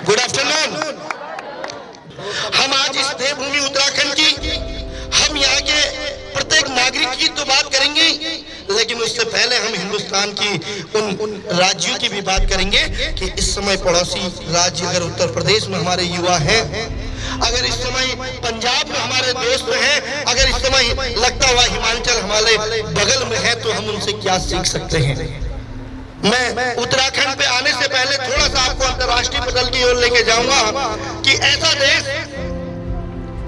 Good afternoon. हम आज इस देवभूमि उत्तराखंड की, हम यहाँ के प्रत्येक नागरिक की तो बात करेंगे, लेकिन उससे पहले हम हिंदुस्तान की उन राज्यों की भी बात करेंगे कि इस समय पड़ोसी राज्य अगर उत्तर प्रदेश में हमारे युवा हैं, अगर इस समय पंजाब में हमारे दोस्त हैं, अगर इस समय लगता हुआ हिमाचल हमारे बगल में है, तो हम उनसे क्या सीख सकते हैं। मैं उत्तराखंड पे आने से पहले थोड़ा सा आपको अंतर्राष्ट्रीय पटल की ओर लेके जाऊंगा कि ऐसा देश,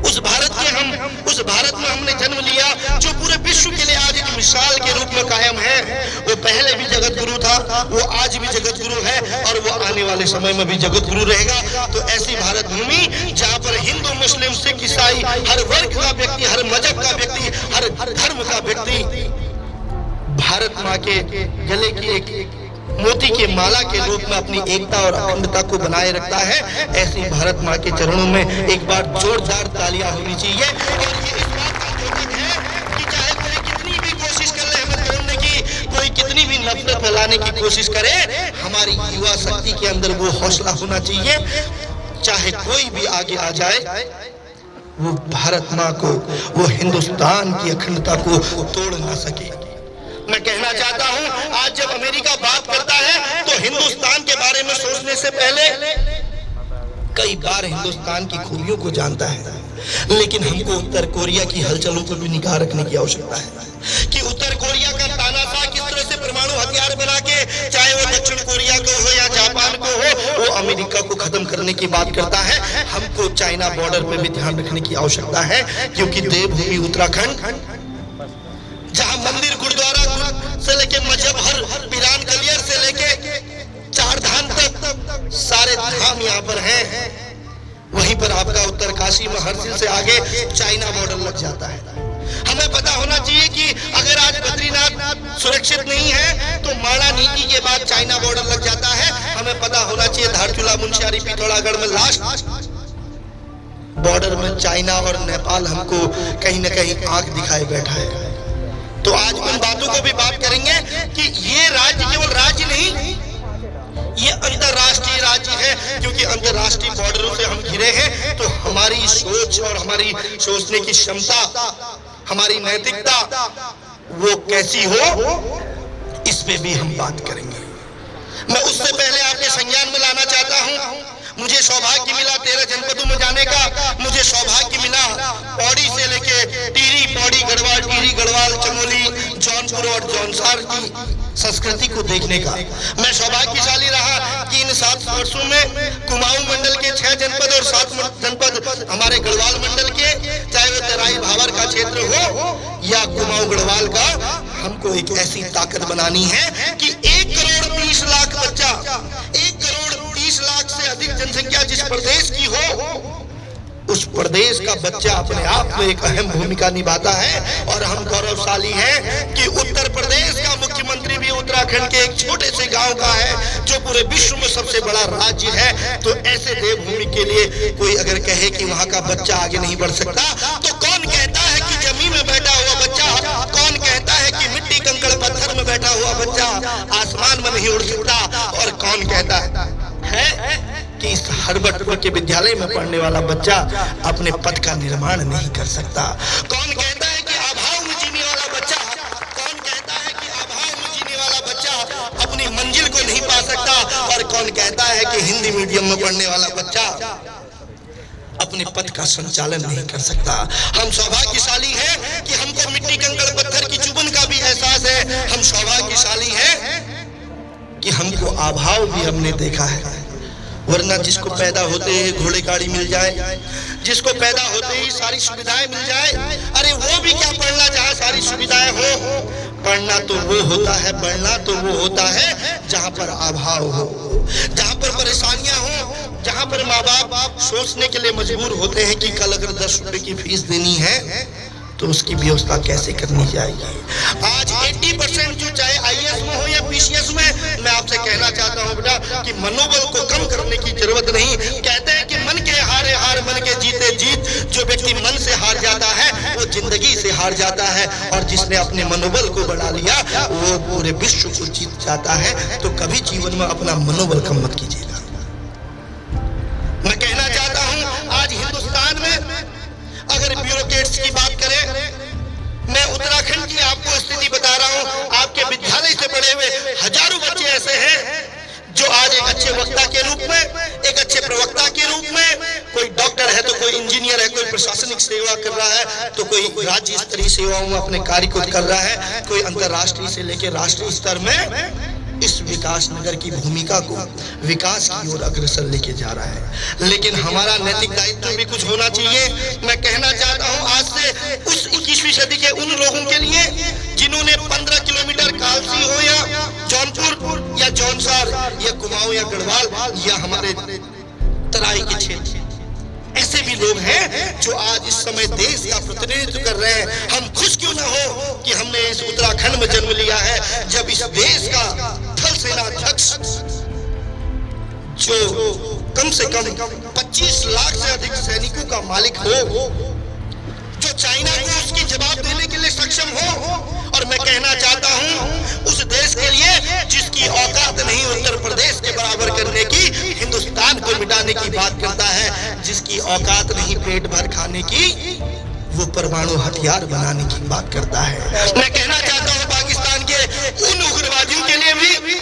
उस भारत में हमने जन्म लिया जो पूरे विश्व के लिए आज एक मिसाल के रूप में कायम है। वो पहले भी जगत गुरु था, वो आज भी जगत गुरु है और वो आने वाले समय में भी जगत गुरु रहेगा। तो ऐसी भारत भूमि जहाँ पर हिंदू, मुस्लिम, सिख, ईसाई, हर वर्ग का व्यक्ति, हर मजहब का व्यक्ति, हर धर्म का व्यक्ति भारत माँ के गले की एक मोती के माला के रूप में अपनी एकता और अखंडता को बनाए रखता है। ऐसी भारत माँ के चरणों में एक बार जोरदार तालियां होनी चाहिए। और ये इस बात का द्योतक है कि चाहे कोई कितनी भी कोशिश कर ले हमें तोड़ने की, कोई कितनी भी नफरत फैलाने की कोशिश करे, हमारी युवा शक्ति के अंदर वो हौसला होना चाहिए, चाहे कोई भी आगे आ जाए, वो भारत माँ को, वो हिंदुस्तान की अखंडता को तोड़ ना सके। मैं कहना चाहता हूं, आज जब अमेरिका बात करता है तो हिंदुस्तान के बारे में सोचने से पहले कई बार हिंदुस्तान की खूबियों को जानता है, लेकिन हमको उत्तर कोरिया की हलचलों पर भी निगाह रखने की आवश्यकता है कि उत्तर कोरिया का तानाशाह किस तरह से परमाणु हथियार बना के, चाहे वो दक्षिण कोरिया को हो या जापान को हो, वो अमेरिका को खत्म करने की बात करता है। हमको चाइना बॉर्डर पर भी ध्यान रखने की आवश्यकता है, क्योंकि देवभूमि उत्तराखंड, जहां मंदिर, गुरुद्वारा से लेके मजहब, हर पिरान कलियर से लेके चार धाम तक सारे धाम यहाँ पर हैं, वहीं पर आपका उत्तरकाशी में हर्षिल से आगे चाइना बॉर्डर लग जाता है। हमें पता होना चाहिए कि अगर आज बद्रीनाथ सुरक्षित नहीं है तो माणा नीति के बाद चाइना बॉर्डर लग जाता है। हमें पता होना चाहिए धारचूला, मुंशियारी, पिथौरागढ़ में लास्ट बॉर्डर में चाइना और नेपाल हमको कहीं न कहीं आंख दिखाए बैठा है। तो आज उन बातों को भी बात करेंगे कि ये राज्य केवल राज्य नहीं, ये अंतरराष्ट्रीय राज्य है, क्योंकि अंतरराष्ट्रीय बॉर्डरों से हम घिरे हैं। तो हमारी सोच और हमारी सोचने की क्षमता, हमारी नैतिकता वो कैसी हो, इस पे भी हम बात करेंगे। मैं उससे पहले आपके संज्ञान में लाना चाहता हूं, मुझे सौभाग्य मिला 13 जनपदों में जाने का, मुझे सौभाग्य मिला पौड़ी से लेके टिहरी, पौड़ी, गढ़वाल, टिहरी, गढ़वाल, चमोली, जौनपुर और जौनसार की संस्कृति को देखने का। मैं सौभाग्यशाली रहा कि इन 7 वर्षों में कुमाऊं मंडल के 6 जनपद और 7 जनपद हमारे गढ़वाल मंडल के, चाहे वो तराई भावर का क्षेत्र हो या कुमाऊं गढ़वाल का, हमको एक ऐसी ताकत बनानी है कि 1 करोड़ 30 लाख बच्चा, 1 करोड़ 30 लाख से अधिक जनसंख्या जिस प्रदेश की हो, उस प्रदेश का बच्चा अपने आप में एक अहम भूमिका निभाता है। और हम गौरवशाली हैं कि उत्तर प्रदेश का मुख्यमंत्री भी उत्तराखंड के एक छोटे से गांव का है, जो पूरे विश्व में सबसे बड़ा राज्य है। तो ऐसे देवभूमि के लिए कोई अगर कहे कि वहां का बच्चा आगे नहीं बढ़ सकता, तो कौन कहता है कि जमीन में बैठा हुआ बच्चा, कौन कहता है कि मिट्टी, कंकड़, पत्थर में बैठा हुआ बच्चा आसमान में नहीं उड़ सकता, और कौन कहता है कि इस हर्बटपुर के विद्यालय में पढ़ने वाला बच्चा अपने पद का निर्माण नहीं कर सकता। कौन कहता है कि अभाव में जीने वाला बच्चा, कौन कहता है कि अभाव में जीने वाला बच्चा अपनी मंजिल को नहीं पा सकता, और कौन कहता है कि हिंदी मीडियम में पढ़ने वाला बच्चा अपने पद का संचालन नहीं कर सकता। हम सौभाग्यशाली हैं कि हमको मिट्टी, कंकड़, पत्थर की चुभन का भी एहसास है। हम सौभाग्यशाली हैं कि हमको अभाव भी हमने देखा है, वरना जिसको पैदा होते ही घोड़े गाड़ी मिल जाए, जिसको पैदा होते ही सारी सुविधाएं मिल जाए, अरे वो भी क्या पढ़ना जहाँ सारी सुविधाएं हो। पढ़ना तो वो होता है, पढ़ना तो वो होता है जहाँ पर अभाव हो, जहाँ पर परेशानियां हो, जहाँ पर माँ बाप सोचने के लिए मजबूर होते हैं कि कल अगर 10 रुपए की फीस देनी है तो उसकी व्यवस्था कैसे करनी चाहिए। आज 80% जो चाहे IAS में हो या PCS में, मैं आपसे कहना चाहता हूं बेटा कि मनोबल को कम करने की जरूरत नहीं। कहते हैं कि मन के हारे हार, मन के जीते जीत। जो व्यक्ति मन से हार जाता है वो जिंदगी से हार जाता है, और जिसने अपने मनोबल को बढ़ा लिया वो पूरे विश्व को जीत जाता है। तो कभी जीवन में अपना मनोबल कम मत कीजिएगा। एडवोकेट्स की बात करें, मैं उत्तराखंड की आपको स्थिति बता रहा हूं। आपके विद्यालय से पढ़े हुए हजारों बच्चे ऐसे हैं जो आज एक अच्छे वक्ता के रूप में, एक अच्छे प्रवक्ता के रूप में, कोई डॉक्टर है तो कोई इंजीनियर है, कोई प्रशासनिक सेवा कर रहा है तो कोई राज्य स्तरीय सेवाओं में अपने कार्य को कर रहा है, कोई अंतर्राष्ट्रीय से लेकर राष्ट्रीय स्तर में इस विकास नगर की भूमिका को विकास की ओर अग्रसर लेके जा रहा है। लेकिन हमारा नैतिक दायित्व भी कुछ होना चाहिए। मैं कहना चाहता हूं आज से उस 21वीं सदी के उन लोगों के लिए जिन्होंने 15 किलोमीटर कालसी हो या जौनपुर या जौनसार या कुमाऊं या गढ़वाल या हमारे तराई के क्षेत्र, ऐसे भी लोग हैं जो आज इस समय देश का प्रतिनिधित्व कर रहे हैं। हम खुश क्यों ना हो कि हमने इस उत्तराखंड में जन्म लिया है, जब इस देश का थल सेना अध्यक्ष जो कम से कम 25 लाख से अधिक सैनिकों का मालिक हो, जो चाइना को उसकी जवाब देने के लिए सक्षम हो, और मैं कहना चाहता हूं उस देश के लिए जिसकी औकात नहीं उत्तर प्रदेश के बराबर करने की, हिंदुस्तान को मिटाने की बात करता है, जिसकी औकात नहीं पेट भर खाने की, वो परमाणु हथियार बनाने की बात करता है। मैं कहना चाहता हूं पाकिस्तान के उन उग्रवादियों के लिए भी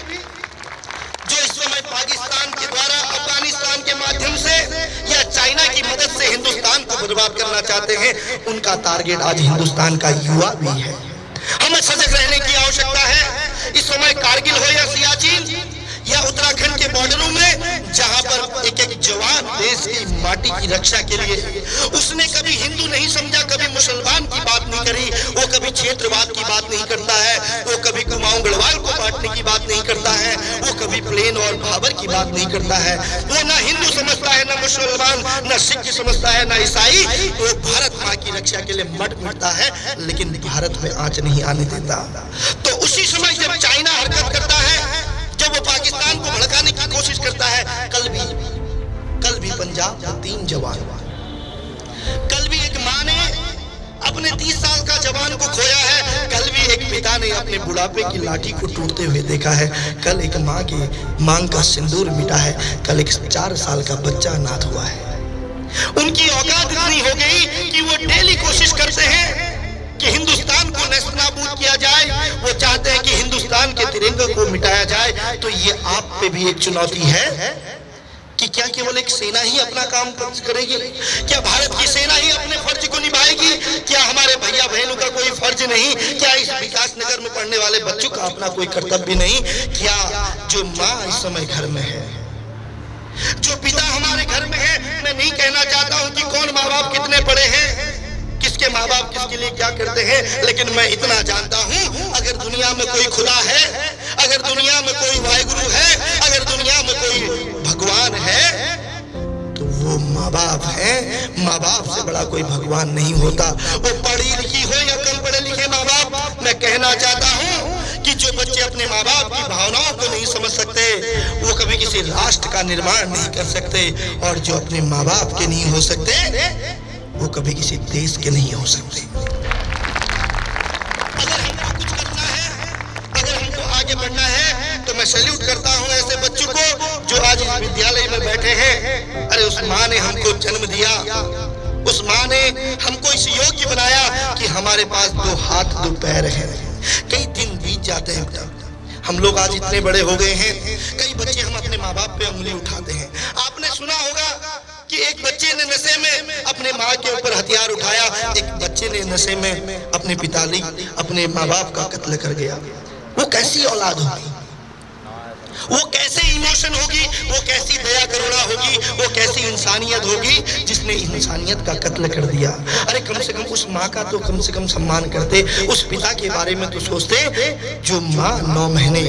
जो इस समय पाकिस्तान के द्वारा अफगानिस्तान के माध्यम से या चाइना की मदद से हिंदुस्तान को बर्बाद करना चाहते हैं, उनका टारगेट आज हिंदुस्तान का युवा भी है। हमें सजग रहने की आवश्यकता है। इस समय कारगिल हो या सियाचिन या उत्तराखंड के बॉर्डरों में, जहां पर एक एक जवान देश की माटी की रक्षा के लिए, उसने कभी हिंदू नहीं समझा, कभी मुसलमान की बात नहीं करी, वो कभी क्षेत्रवाद की बात नहीं करता है, वो कभी कुमाऊं गढ़वाल को बांटने की बात नहीं करता है, वो कभी प्लेन और भाबर की बात नहीं करता है, वो ना हिंदू समझता है, ना मुसलमान, ना सिख समझता है, ना ईसाई, वो भारत माँ की रक्षा के लिए मट मिटता है, लेकिन भारत में आंच नहीं आने देता। तो उसी समय जब चाइना हरकत करता है, जब वो पाकिस्तान को भड़काने की कोशिश करता है, कल भी पंजाब में 3 जवान, कल भी एक मां ने अपने 30 साल का जवान को खोया है, कल भी एक पिता ने अपने बुढ़ापे की लाठी को टूटते हुए देखा है, कल एक मां के मांग का सिंदूर मिटा है, कल एक 4 साल का बच्चा अनाथ हुआ है। उनकी औकात इतनी हो गई कि वो डेली कोशिश करते हैं कि हिंदुस्तान को नेस्तनाबूद किया जाए। वो चाहते हैं कि हिंदुस्तान के तिरंगे को मिटाया जाए। तो ये आप पे भी एक चुनौती है कि क्या केवल एक सेना ही अपना काम करेगी? क्या भारत की सेना ही अपने फर्ज को निभाएगी? क्या हमारे भैया बहनों का कोई फर्ज नहीं? क्या इस विकास नगर में पढ़ने वाले बच्चों का अपना कोई कर्तव्य नहीं? क्या जो माँ इस समय घर में है, जो पिता हमारे घर में है, मैं नहीं कहना चाहता हूं कि कौन माँ बाप कितने पढ़े हैं, किसके माँ बाप किसके लिए क्या करते हैं, लेकिन मैं इतना जानता हूं अगर दुनिया में कोई खुदा है, अगर दुनिया में कोई वाहिगुरु है, अगर दुनिया में कोई भगवान है, तो वो माँ बाप है। माँ बाप से बड़ा कोई भगवान नहीं होता, वो पढ़ी लिखी हो या कम पढ़े लिखे माँ बाप। मैं कहना चाहता हूं कि जो बच्चे अपने माँ बाप की भावनाओं को नहीं समझ सकते, वो कभी किसी राष्ट्र का निर्माण नहीं कर सकते, और जो अपने माँ बाप के नहीं हो सकते, वो कभी किसी देश के नहीं हो सकते। अगर हमको कुछ करना है, अगर हमको आगे बढ़ना है, तो मैं सैल्यूट करता हूं ऐसे बच्चों को जो आज इस विद्यालय में बैठे हैं। अरे उस माँ ने हमको जन्म दिया, उस माँ ने हमको इस योग्य बनाया कि हमारे पास 2 हाथ 2 पैर हैं। कई दिन बीत जाते हैं बेटा, हम लोग आज इतने बड़े हो गए हैं, कई बच्चे हम अपने माँ बाप पे उंगली उठाते हैं। आपने सुना होगा कि एक बच्चे ने नशे में अपने माँ के ऊपर हथियार उठाया, एक बच्चे ने नशे में अपने पिताजी, अपने माँ बाप का कत्ल कर गया। वो कैसी औलाद होगी, वो कैसे इमोशन होगी, वो कैसी दया करुणा होगी, वो कैसी इंसानियत होगी जिसने इंसानियत का कत्ल कर दिया। अरे कम से कम उस माँ का तो कम से कम सम्मान करते, उस पिता के बारे में तो सोचते जो माँ 9 महीने,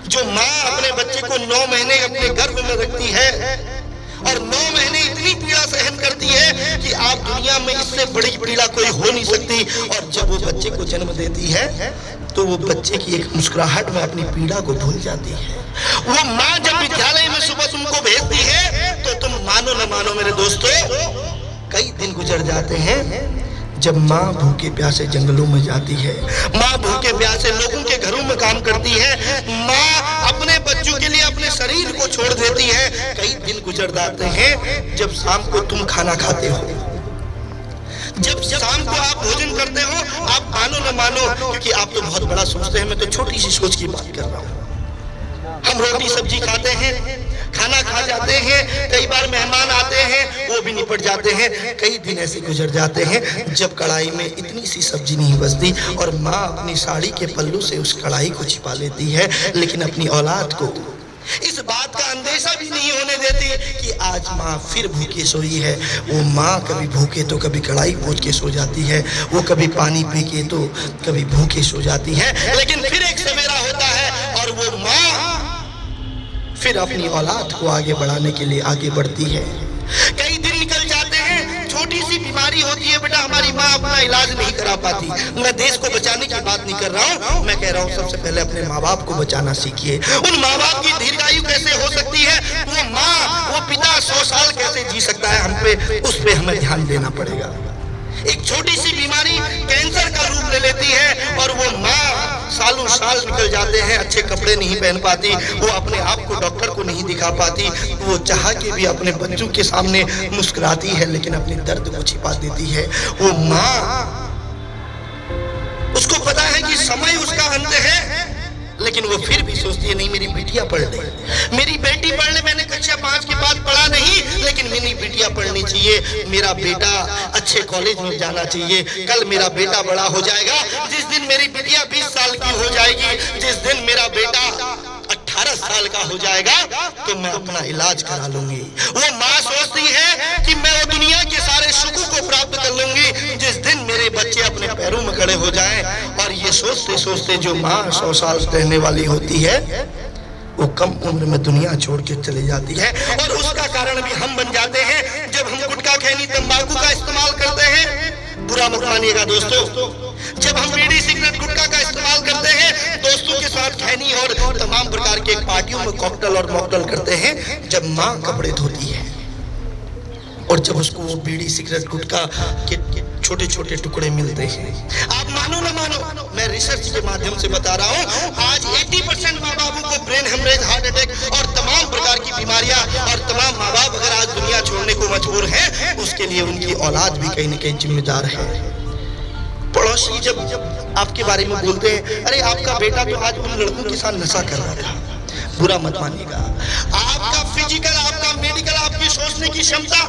जो माँ अपने बच्चे को 9 महीने अपने गर्भ में रखती है और 9 महीने इतनी पीड़ा सहन करती है कि आप दुनिया में इससे बड़ी पीड़ा कोई हो नहीं सकती। और जब वो बच्चे को जन्म देती है तो वो बच्चे की एक मुस्कुराहट में अपनी पीड़ा को भूल जाती है। वो माँ जब विद्यालय में सुबह तुमको भेजती है तो तुम मानो न मानो मेरे दोस्तों, कई दिन गुजर जाते हैं जब माँ भूखे प्यासे जंगलों में जाती है, माँ भूखे प्यासे लोगों के घरों में काम करती है, माँ अपने बच्चों के लिए अपने शरीर को छोड़ देती है। कई दिन गुजर जाते हैं जब शाम को तुम खाना खाते हो, जब शाम को आप भोजन करते हो, आप मानो न मानो, क्योंकि आप तो बहुत बड़ा सोचते हैं, मैं तो छोटी सी सोच की बात कर रहा हूँ। हम रोटी सब्जी खाते हैं, खाना खा जाते हैं, कई बार मेहमान आते हैं, वो भी निपट जाते हैं। कई दिन ऐसे गुजर जाते हैं जब कढ़ाई में इतनी सी सब्जी नहीं बचती और माँ अपनी साड़ी के पल्लू से उस कढ़ाई को छिपा लेती है, लेकिन अपनी औलाद को इस बात का अंदेशा भी नहीं होने देती कि आज माँ फिर भूखी सोई है। वो माँ कभी भूखे तो कभी कढ़ाई पोंछ के सो जाती है, वो कभी पानी पी के तो कभी भूखे सो जाती है, लेकिन फिर एक सवेरा होता है और वो माँ फिर अपनी औलाद को आगे बढ़ाने के लिए आगे बढ़ती है। कई दिन निकल जाते हैं, छोटी सी बीमारी होती है बेटा, हमारी माँ अपना इलाज नहीं करा पाती। मैं देश को बचाने की बात नहीं कर रहा हूँ, मैं कह रहा हूँ सबसे पहले अपने माँ बाप को बचाना सीखिए। उन माँ बाप की दीर्घायु कैसे हो सकती है, वो माँ वो पिता 100 साल कैसे जी सकता है, हम पे उस पे हमें ध्यान देना पड़ेगा। एक छोटी सी बीमारी कैंसर का रूप ले लेती है और वो माँ सालों साल निकल जाते हैं, अच्छे कपड़े नहीं पहन पाती, वो अपने आप को डॉक्टर को नहीं दिखा पाती, वो चाह के भी अपने बच्चों के सामने मुस्कुराती है लेकिन अपने दर्द को छिपा देती है। वो माँ, उसको पता है कि समय उसका अंत है, लेकिन वो फिर भी सोचती है नहीं मेरी बिटिया पढ़ ले, मेरी बेटी पढ़ ले। मैंने कक्षा 5 के बाद पढ़ा नहीं, लेकिन मेरी बिटिया पढ़नी चाहिए, मेरा बेटा अच्छे कॉलेज में जाना चाहिए। कल मेरा बेटा बड़ा हो जाएगा, जिस दिन मेरी बिटिया 20 साल की हो जाएगी, जिस दिन मेरा बेटा 18 साल का हो जाएगा, तो मैं अपना इलाज करा लूंगी। वो माँ सोचती है कि मैं वो दुनिया के सारे सुखों को प्राप्त कर लूंगी जिस दिन मेरे बच्चे अपने पैरों में खड़े हो जाएं। और ये सोचते सोचते जो माँ 100 साल रहने वाली होती है, वो कम उम्र में दुनिया छोड़ के चली जाती है। और उसका कारण भी हम बन जाते हैं जब हम गुटखा खैनी तंबाकू का इस्तेमाल करते हैं। बुरा मत मानिएगा दोस्तों, जब हम बीड़ी सिगरेट गुटखा का इस्तेमाल करते हैं, दोस्तों के साथ खैनी और तमाम प्रकार के पार्टियों में कॉकटेल और मॉकटेल करते हैं, जब माँ कपड़े धोती है और जब उसको वो बीड़ी सिगरेट गुटखा के छोटे छोटे टुकड़े मिलते हैं। आप मानो ना मानो, मैं रिसर्च के माध्यम से बता रहा हूँ, आज 80% माँ बापों को ब्रेन हेमरेज, हार्ट अटैक और तमाम प्रकार की बीमारियां, और तमाम माँ बाप अगर आज दुनिया छोड़ने को मजबूर हैं, उसके लिए उनकी औलाद भी कहीं न कहीं जिम्मेदार है। पड़ोसी जब आपके बारे में बोलते हैं, अरे आपका बेटा तो आज उन लड़कों के साथ नशा कर रहा था, बुरा मत मानिएगा। आपका फिजिकल, आपका मेडिकल, आपकी सोचने की क्षमता,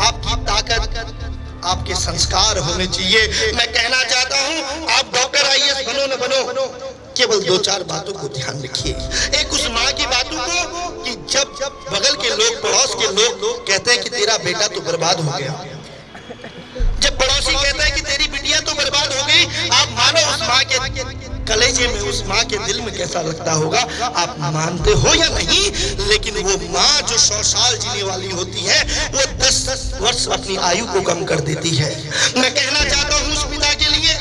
आपकी ताकत, आपके संस्कार होने चाहिए। मैं कहना चाहता हूँ, आप डॉक्टर IAS बनो न बनो, केवल 2-4 बातों को ध्यान रखिए। एक उस माँ की बातों को कि जब बगल के लोग, पड़ोस के लोग कहते हैं कि तेरा बेटा तो बर्बाद हो गया, जब पड़ोसी कहता है कि तेरी बिटिया तो बर्बाद हो गई, आप मानो उस माँ के कलेजे में, उस माँ के दिल में कैसा लगता होगा। आप मानते हो या नहीं, लेकिन वो माँ जो 100 साल जीने वाली होती है, वो 10 वर्ष अपनी आयु को कम कर देती है। मैं कहना चाहता हूँ उस पिता के लिए,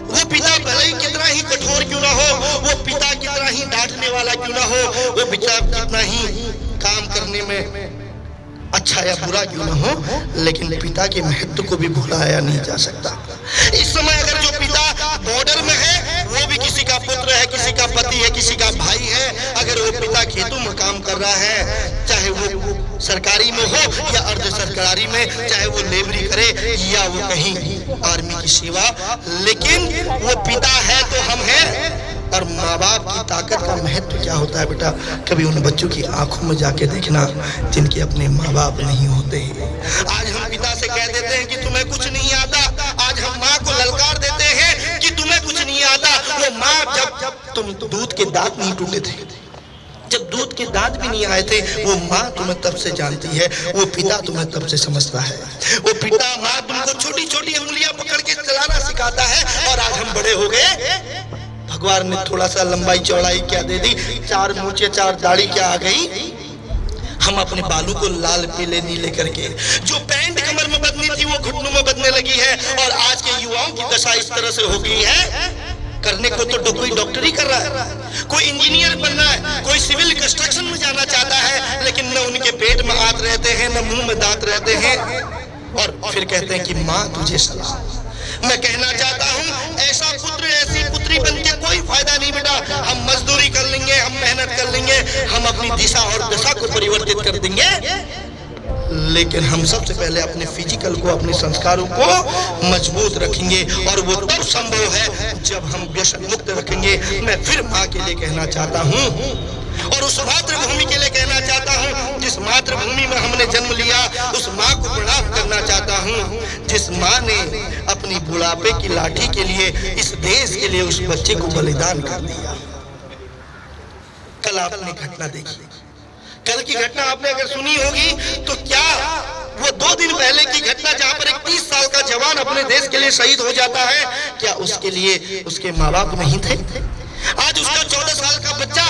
वो पिता भले ही कितना ही कठोर क्यों ना हो, वो पिता कितना ही डांटने वाला क्यों ना हो, वो पिता कितना ही काम करने में अच्छा या बुरा क्यों ना हो, लेकिन पिता के महत्व को भी भुलाया नहीं जा सकता। इस समय अगर जो पिता बॉर्डर में है, वो भी किसी का पुत्र है, किसी का पति है, किसी का भाई है, अगर वो पिता खेतों में काम कर रहा है, चाहे वो सरकारी में हो या अर्ध सरकारी में, चाहे वो लेबरी करे या वो कहीं आर्मी की सेवा, लेकिन वो पिता है तो हम हैं। और माँ बाप की ताकत का महत्व क्या होता है बेटा, कभी उन बच्चों की आंखों में जाके देखना जिनके अपने माँ बाप नहीं होते। आज हम पिता से कह देते हैं कि तुम्हें कुछ नहीं आता, आज हम माँ को ललकार देते हैं कि तुम्हें कुछ नहीं आता। वो माँ, जब तुम दूध के दांत नहीं टूटे थे, जब दूध के दांत भी नहीं आए थे, वो माँ तुम्हें तब से जानती है, वो पिता तुम्हें तब से समझता है। वो पिता, माँ तुमको छोटी छोटी उंगलियां पकड़ के चलाना सिखाता है। और आज हम बड़े हो गए, भगवान ने थोड़ा सा लंबाई चौड़ाई क्या दे दी, 4 मूंछें 4 दाढ़ी क्या आ गई, हम अपने बालों को लाल पीले नीले करके, जो पैंट कमर में बदनी थी वो घुटनों में बदने लगी है। और आज के युवाओं की दशा इस तरह से हो गई है, करने को तो कोई डॉक्टरी कर रहा है, कोई इंजीनियर बनना है, कोई सिविल कंस्ट्रक्शन में जाना चाहता है, लेकिन न उनके पेट में आंत रहते हैं, न मुंह में दांत रहते हैं, और फिर कहते हैं कि माँ तुझे सलाह। मैं कहना चाहता हूँ, ऐसा पुत्र, ऐसी पुत्री बन के कोई फायदा नहीं बेटा। हम मजदूरी कर लेंगे, हम मेहनत कर लेंगे, हम अपनी दिशा और दशा को परिवर्तित कर देंगे, लेकिन हम सबसे पहले अपने फिजिकल को, अपने संस्कारों को मजबूत रखेंगे और वो तब संभव है जब हम व्यसन मुक्त रखेंगे। मैं फिर माँ के लिए कहना चाहता हूँ और उस मातृभूमि के लिए कहना चाहता हूँ जिस मातृभूमि में हमने जन्म लिया, उस माँ को प्रणाम करना चाहता हूँ जिस माँ ने अपनी बुढ़ापे की लाठी के लिए, इस देश के लिए उस बच्चे को बलिदान कर दिया। कल आपने घटना देखी, कल की घटना आपने अगर सुनी होगी तो क्या वो 2 दिन पहले की घटना जहां पर एक 30 साल का जवान अपने देश के लिए शहीद हो जाता है, क्या उसके लिए उसके माँ बाप नहीं थे? आज उसका 14 साल का बच्चा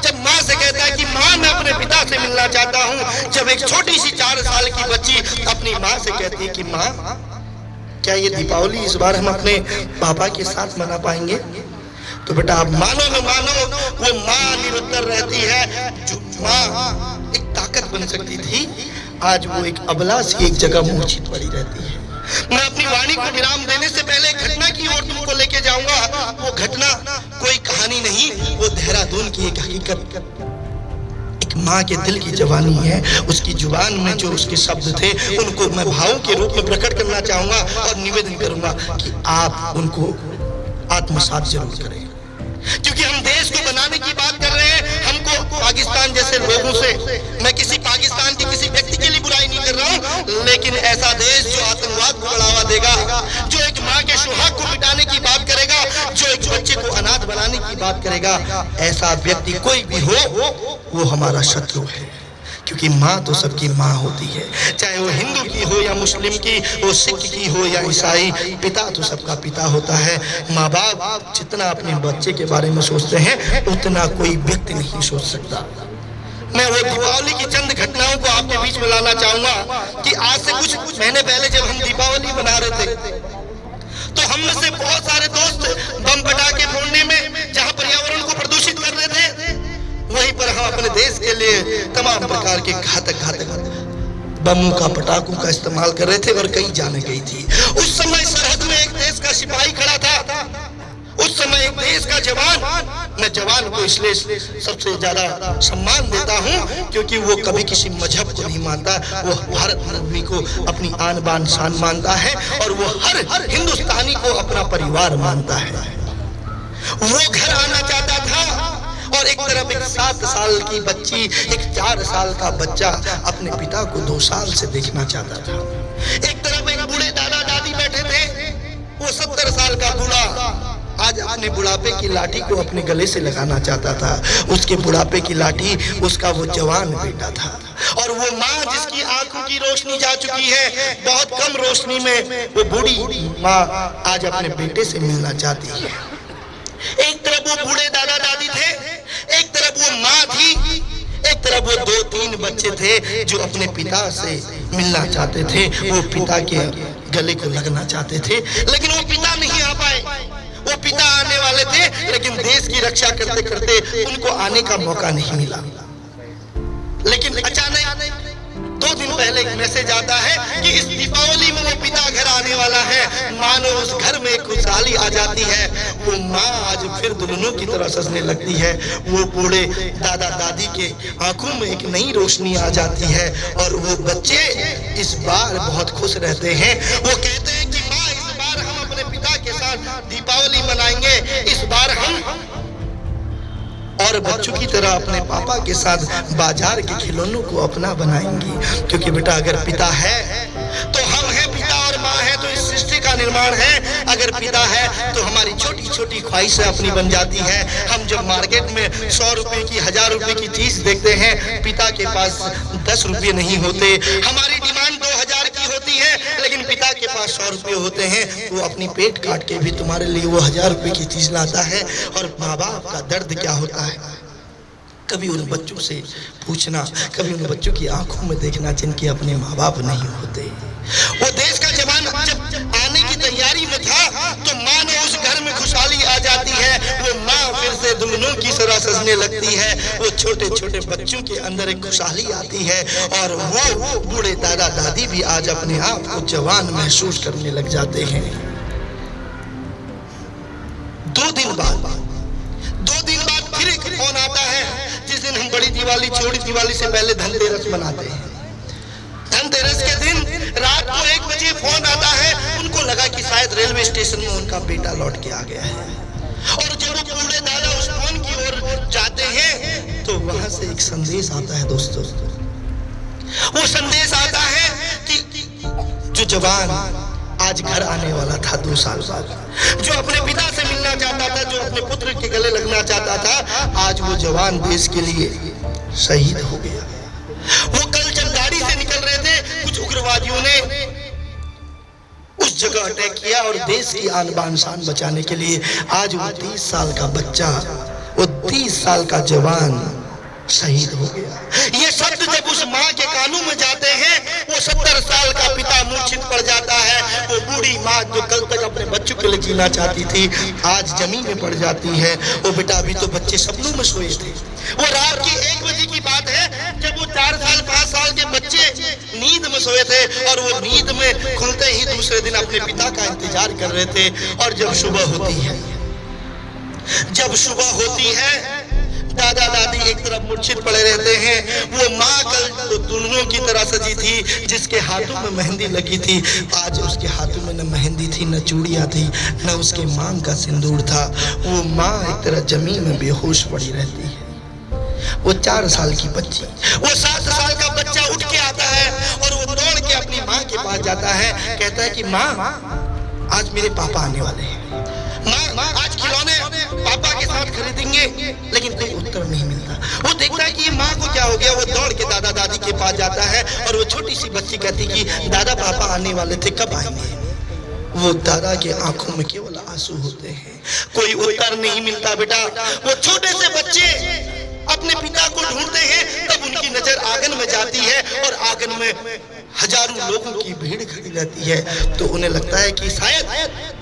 जब माँ से कहता है कि माँ मैं अपने पिता से मिलना चाहता हूँ, जब एक छोटी सी 4 साल की बच्ची अपनी माँ से कहती है कि माँ क्या ये दीपावली इस बार हम अपने पापा के साथ मना पाएंगे? तो बेटा आप मानो न मानो, वो माँ निरुत्तर रहती है। जो माँ एक ताकत बन सकती थी, आज वो एक अबला सी एक जगह मूर्छित पड़ी रहती है। मैं अपनी वाणी को विराम देने से पहले एक घटना की ओर तुमको लेके जाऊंगा। वो घटना कोई कहानी नहीं, वो देहरादून की एक हकीकत, एक माँ के दिल की जवानी है। उसकी जुबान में जो उसके शब्द थे उनको मैं भावों के रूप में प्रकट करना चाहूंगा और निवेदन करूंगा कि आप उनको आत्मसात जरूर करें, क्योंकि हम देश को बनाने की बात कर रहे हैं। हमको पाकिस्तान जैसे लोगों से, मैं किसी पाकिस्तान के किसी व्यक्ति के लिए बुराई नहीं कर रहा हूं, लेकिन ऐसा देश जो आतंकवाद को बढ़ावा देगा, जो एक माँ के सुहाग को मिटाने की बात करेगा, जो एक बच्चे को अनाथ बनाने की बात करेगा, ऐसा व्यक्ति कोई भी हो वो हमारा शत्रु है। क्योंकि माँ तो सबकी माँ होती है, चाहे वो हिंदू की हो या मुस्लिम की, वो सिख की हो या ईसाई, पिता तो सबका पिता होता है। माँ बाप जितना अपने बच्चे के बारे में सोचते हैं उतना कोई व्यक्ति नहीं सोच सकता। मैं वो दीपावली की चंद घटनाओं को आपके बीच में लाना चाहूंगा कि आज से कुछ महीने पहले जब हम दीपावली मना रहे थे तो हम में से बहुत सारे दोस्त बम पटाखे फोड़ने में, जहाँ पर्यावरण को प्रदूषित कर रहे थे, वहीं पर हम अपने देश के लिए तमाम प्रकार के घातक बमों का, पटाखों का इस्तेमाल कर रहे थे और कई जाने गई थी। उस समय सरहद में एक देश का सिपाही खड़ा था, उस समय एक देश का जवान। मैं जवान को इसलिए सबसे ज्यादा सम्मान देता हूँ क्योंकि वो कभी किसी मजहब को नहीं मानता, वो भारत भूमि को अपनी आन बान शान मानता है और वो हर हिंदुस्तानी को अपना परिवार मानता है। वो घर आना चाहता था और एक तरफ एक 7 साल की बच्ची, एक 4 साल का बच्चा अपने पिता को 2 साल से देखना चाहता था। एक तरफ एक बूढ़े दादा दादी बैठे थे, वो 70 साल का बूढ़ा आज अपने बुढ़ापे की लाठी को अपने गले से लगाना चाहता था। उसके बुढ़ापे की लाठी उसका वो जवान बेटा था। और वो माँ जिसकी आंखों की रोशनी जा चुकी है, बहुत कम रोशनी में वो बूढ़ी माँ आज अपने बेटे से मिलना चाहती है। एक तरफ वो बूढ़े दादा दादी थे, एक तरफ वो माँ थी, एक तरफ वो 2-3 बच्चे थे जो अपने पिता से मिलना चाहते थे, वो पिता के गले को लगना चाहते थे, लेकिन वो पिता नहीं आ पाए। वो पिता आने वाले थे लेकिन देश की रक्षा करते करते उनको आने का मौका नहीं मिला। लेकिन अचानक 2 दिन पहले एक मैसेज आता है कि इस दीपावली में वो पिता घर आने वाला है। मानो उस घर में खुशहाली आ जाती है। वो माँ आज फिर दुल्हनों की तरह सजने लगती है। वो बूढ़े दादा दादी के आंखों में एक नई रोशनी आ जाती है और वो बच्चे इस बार बहुत खुश रहते हैं। वो कहते हैं कि माँ इस बार हम अपने पिता के साथ दीपावली मनाएंगे, इस बार हम और बच्चों की तरह अपने पापा के साथ बाजार के खिलौनों को अपना बनाएंगी। क्योंकि बेटा अगर पिता है तो हम हैं, पिता और माँ है तो इस सृष्टि का निर्माण है। अगर पिता है तो हमारी छोटी छोटी ख्वाहिशें अपनी बन जाती है। हम जब मार्केट में 100 रुपए की, 1000 रुपए की चीज देखते हैं, पिता के पास 10 रुपये नहीं होते। हमारी डिमांड 2000 की होती है लेकिन पिता के पास 100 रुपये होते हैं। वो अपनी पेट काट के भी तुम्हारे लिए वो 1000 रुपए की चीज लाता है। और माँ बाप का दर्द क्या होता है, कभी उन बच्चों से पूछना, कभी उन बच्चों की आंखों में देखना जिनके अपने माँ बाप नहीं होते। वो देश का जवान जब आने की तैयारी में था तो माँ ने उस घर में खुशहाली आ जाती है। वो माँ फिर से दुल्हनों की तरह सजने लगती है। वो छोटे छोटे बच्चों के अंदर एक खुशहाली आती है और वो बूढ़े दादा दादी भी आज अपने आप को जवान महसूस करने लग जाते हैं। 2 दिन बाद फिर एक फोन आता है। जिस दिन हम बड़ी दिवाली, छोटी दिवाली से पहले धनतेरस मनाते हैं। शायद रेलवे स्टेशन में उनका बेटा लौट के आ गया है। और जब वो बूढ़े दादा उस फोन की ओर जाते हैं तो वहां से एक संदेश आता है दोस्तों। वो संदेश आता है कि जो जवान आज घर आने वाला था 2 साल बाद, जो अपने पिता से मिलना चाहता था, जो अपने पुत्र के गले लगना चाहता था, आज वो जवान देश के लिए शहीद हो गया। वो कल जब गाड़ी से निकल रहे थे, कुछ उग्रवादियों ने उस जगह अटैक किया और देश की आन बान शान बचाने के लिए आज वो 30 साल का बच्चा, वो 30 साल का जवान शहीद हो गया। ये शब्द जब उस माँ के कानों में जाते हैं, वो 70 साल का पिता मूर्छित पड़ जाता है। वो बूढ़ी माँ जो कल तक अपने बच्चों के लिए जीना चाहती थी, आज जमीन में पड़ जाती है। वो बेटा, अभी तो बच्चे सपनों में सोए थे। वो रात की 1 बजे की बात है जब वो 4 साल 5 साल के बच्चे नींद में सोए थे और वो नींद में खुलते ही दूसरे दिन अपने पिता का इंतजार कर रहे थे। और जब सुबह होती है, दादा दादी एक तरफ मूर्छित पड़े रहते हैं। वो माँ कल तो दुल्हनों की तरह सजी थी, जिसके हाथों में मेहंदी लगी थी, आज उसके हाथों में न मेहंदी थी, न चूड़ियाँ थी, न उसके मांग का सिंदूर था। वो माँ एक तरह जमीन में बेहोश पड़ी रहती है। वो 4 साल की बच्ची, वो 7 साल का बच्चा उठ के आता है और वो दौड़ के अपनी माँ के पास जाता है। कहता है कि माँ, आज मेरे पापा आने वाले हैं, माँ आज खिलौने पापा के साथ खरीदेंगे। लेकिन कोई उत्तर नहीं मिलता। वो देखता है कि ये माँ को क्या हो गया। वो दौड़ के दादा दादी के पास जाता है और वो छोटी सी बच्ची कहती कि दादा पापा आने वाले थे, कब आएंगे। वो दादा के आंखों में केवल आंसू होते हैं, कोई उत्तर नहीं मिलता बेटा। वो छोटे से बच्चे अपने पिता को ढूंढते हैं, तब उनकी नजर आंगन में जाती है और आंगन में हजारों लोगों की भीड़ खड़ी रहती है। तो उन्हें लगता है कि शायद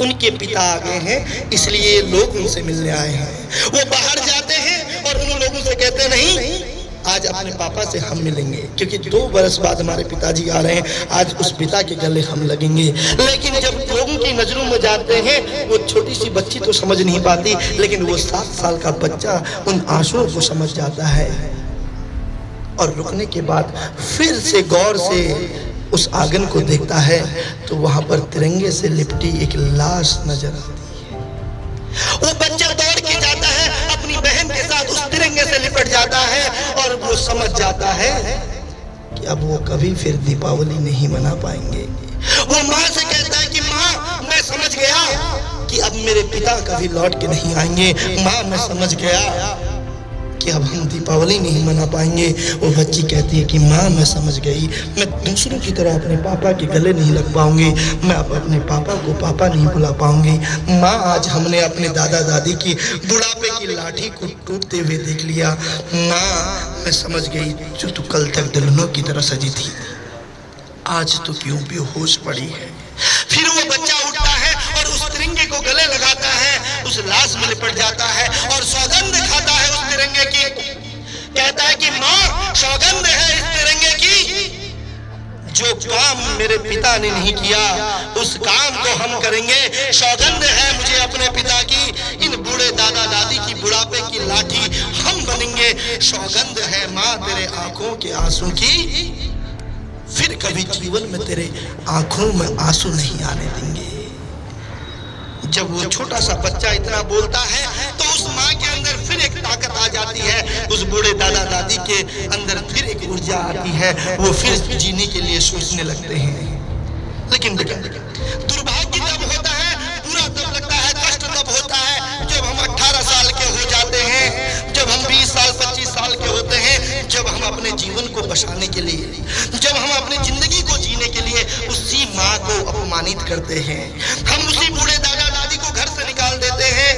उनके पिता आ गए हैं, इसलिए लोग उनसे मिलने आए हैं। वो बाहर जाते हैं और उन लोगों से कहते नहीं, आज अपने पापा से हम मिलेंगे, क्योंकि 2 बरस बाद हमारे पिताजी आ रहे हैं, आज उस पिता के गले हम लगेंगे। लेकिन जब लोगों की नजरों में जाते हैं, वो छोटी सी बच्ची तो समझ नहीं पाती, लेकिन वो 7 साल का बच्चा उन आंसुओं को समझ जाता है। और रुकने के बाद फिर से गौर से उस आंगन को देखता है तो वहां पर तिरंगे से लिपटी एक लाश नजर आती है। वो बच्चा दौड़ के जाता है, अपनी बहन के साथ उस तिरंगे से लिपट जाता है और वो समझ जाता है कि अब वो कभी फिर दीपावली नहीं मना पाएंगे। वो माँ से कहता है कि माँ, मैं समझ गया कि अब मेरे पिता कभी लौट के नहीं आएंगे। माँ, मैं समझ गया कि अब हम दीपावली नहीं मना पाएंगे। वो बच्ची कहती है कि माँ, मैं समझ गई, मैं दूसरों की तरह अपने पापा के गले नहीं लग पाऊंगी, मैं अब अपने पापा को पापा नहीं बुला पाऊंगी। माँ, आज हमने अपने दादा दादी की बुढ़ापे की लाठी को टूटते हुए देख लिया। माँ, मैं समझ गई, जो तू कल तक दुल्हनों की तरह सजी थी, आज तो क्यों बेहोश पड़ी है। फिर वो बच्चा उठता है और उस तिरंगे को गले लगाता है, उस लाश में लिपट जाता है और सौगंध खाता है उस तिरंगे की। कहता है कि माँ, सौगंध है इस तिरंगे की, जो काम मेरे पिता ने नहीं किया उस काम को हम करेंगे। सौगंध है मुझे अपने पिता की, इन बूढ़े दादा दादी की बुढ़ापे की लाठी हम बनेंगे। सौगंध है माँ तेरे आंखों के आंसू की, फिर कभी जीवन में तेरे आंखों में आंसू नहीं आने देंगे। जब वो छोटा सा बच्चा इतना बोलता है तो उस माँ के अंदर फिर एक ताकत आ जाती है, उस बूढ़े दादा दादी के अंदर फिर एक ऊर्जा आती है, वो फिर जीने के लिए सोचने लगते हैं। लेकिन दुर्भाग्य तब होता है, बुरा तब लगता है, कष्ट तब होता है जब हम 18 साल के हो जाते हैं, जब हम 20 साल 25 साल के होते हैं, जब हम अपने जीवन को बसाने के लिए, जब हम अपनी जिंदगी को जीने के लिए उसी माँ को अपमानित करते हैं। हम उसी बूढ़े दादा दादी को घर से निकाल देते हैं।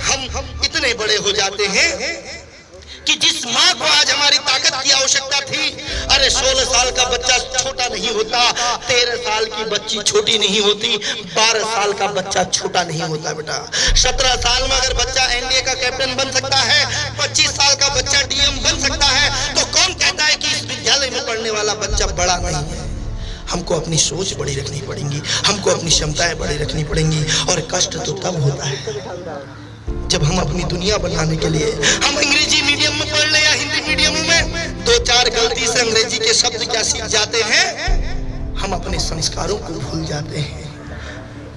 हम इतने बड़े हो जाते हैं कि जिस माँ को आज हमारी ताकत की आवश्यकता थी, अरे 16 साल का बच्चा छोटा नहीं होता, 13 साल की बच्ची छोटी नहीं होती, 12 साल का बच्चा छोटा नहीं होता बेटा। 17 साल में अगर बच्चा एनडीए का कैप्टन बन सकता है, 25 साल का बच्चा डीएम बन सकता है, तो कौन कहता है कि इस विद्यालय में पढ़ने वाला बच्चा बड़ा नहीं है। हमको अपनी सोच बड़ी रखनी पड़ेगी, हमको अपनी क्षमताएं बड़ी रखनी पड़ेंगी। और कष्ट तो तब होता है जब हम अपनी दुनिया बनाने के लिए, हम अंग्रेजी मीडियम में पढ़ ले या हिंदी मीडियम में, 2-4 गलती से अंग्रेजी के शब्द क्या सीख जाते हैं, हम अपने संस्कारों को भूल जाते हैं।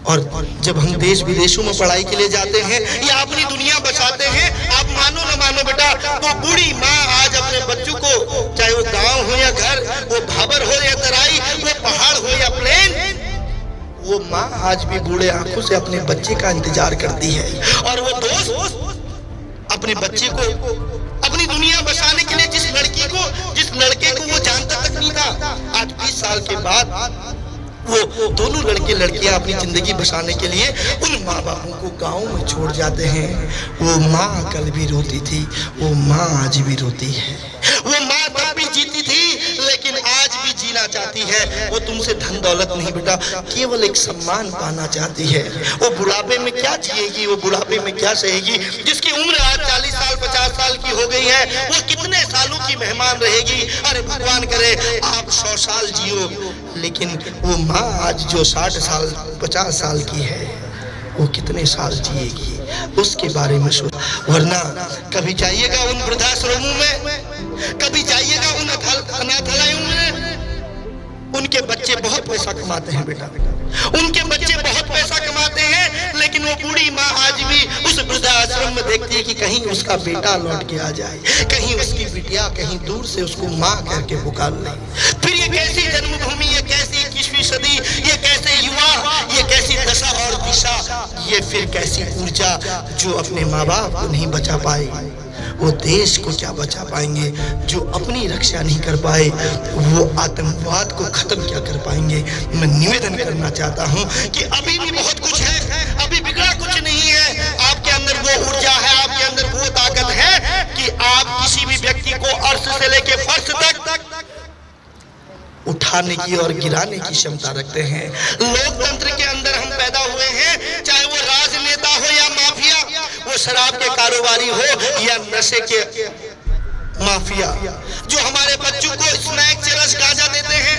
और जब हम देश विदेशों में पढ़ाई के लिए जाते हैं या अपनी दुनिया बचाते हैं, आप मानो न मानो बेटा, वो बूढ़ी माँ आज अपने बच्चों को, चाहे वो गांव हो या घर, वो भाबर हो या तराई, वो पहाड़ हो या प्लेन, वो माँ आज भी बूढ़े आंखों से अपने बच्चे का इंतजार करती है। और वो दोस्त अपने बच्चे को अपनी दुनिया बचाने के लिए जिस लड़के को वो जानता तक नहीं था, आज 20 साल के बाद वो दोनों लड़के लड़कियां अपनी जिंदगी बचाने के लिए उन माँ बापों को गांव में छोड़ जाते हैं। वो माँ कल भी रोती थी, वो माँ आज भी रोती है। वो माँ तब भी जीती थी लेकिन आज भी जीना चाहती है। वो तुमसे धन दौलत नहीं बेटा, केवल एक सम्मान पाना चाहती है। वो बुढ़ापे में क्या जिएगी, वो बुढ़ापे में क्या सहेगी? जिसकी उम्र आज 40 साल 50 साल की हो गई है, वो कितने सालों की मेहमान रहेगी? अरे भगवान करे आप 100 साल जियो, लेकिन वो माँ आज जो 60 साल 50 साल की है, वो कितने साल जिएगी उसके बारे में सोच। वरना कभी जाइएगा उन वृद्धाश्रमों में, कभी जाइएगा उन अनाथालयों में, उनके बच्चे बहुत पैसा कमाते हैं बेटा, उनके बच्चे बहुत पैसा कमाते हैं, लेकिन वो बूढ़ी माँ आज भी उस वृद्धाश्रम में देखती है कि कहीं उसका बेटा लौट के आ जाए, कहीं उसकी बिटिया कहीं दूर से उसको माँ करके पुकार ले। फिर ये कैसी जन्मभूमि, ये कैसी 21वीं सदी, ये कैसे युवा, ये कैसी दशा और दिशा, ये फिर कैसी ऊर्जा जो अपने माँ बाप को नहीं बचा पाए, वो देश को क्या बचा पाएंगे? जो अपनी रक्षा नहीं कर पाए, वो आतंकवाद को खत्म क्या कर पाएंगे? मैं निवेदन करना चाहता हूँ कि अभी भी बहुत कुछ है, अभी बिगड़ा कुछ नहीं है। आपके अंदर वो ऊर्जा है, आपके अंदर वो ताकत है कि आप किसी भी व्यक्ति को अर्श से लेके फर्श तक उठाने की और गिराने की क्षमता रखते हैं। लोकतंत्र के अंदर हम पैदा हुए हैं, चाहे वो राजनेता हो या माफिया, वो शराब के कारोबारी हो या नशे के माफिया, जो हमारे बच्चों को स्नैक चरस गांजा देते हैं,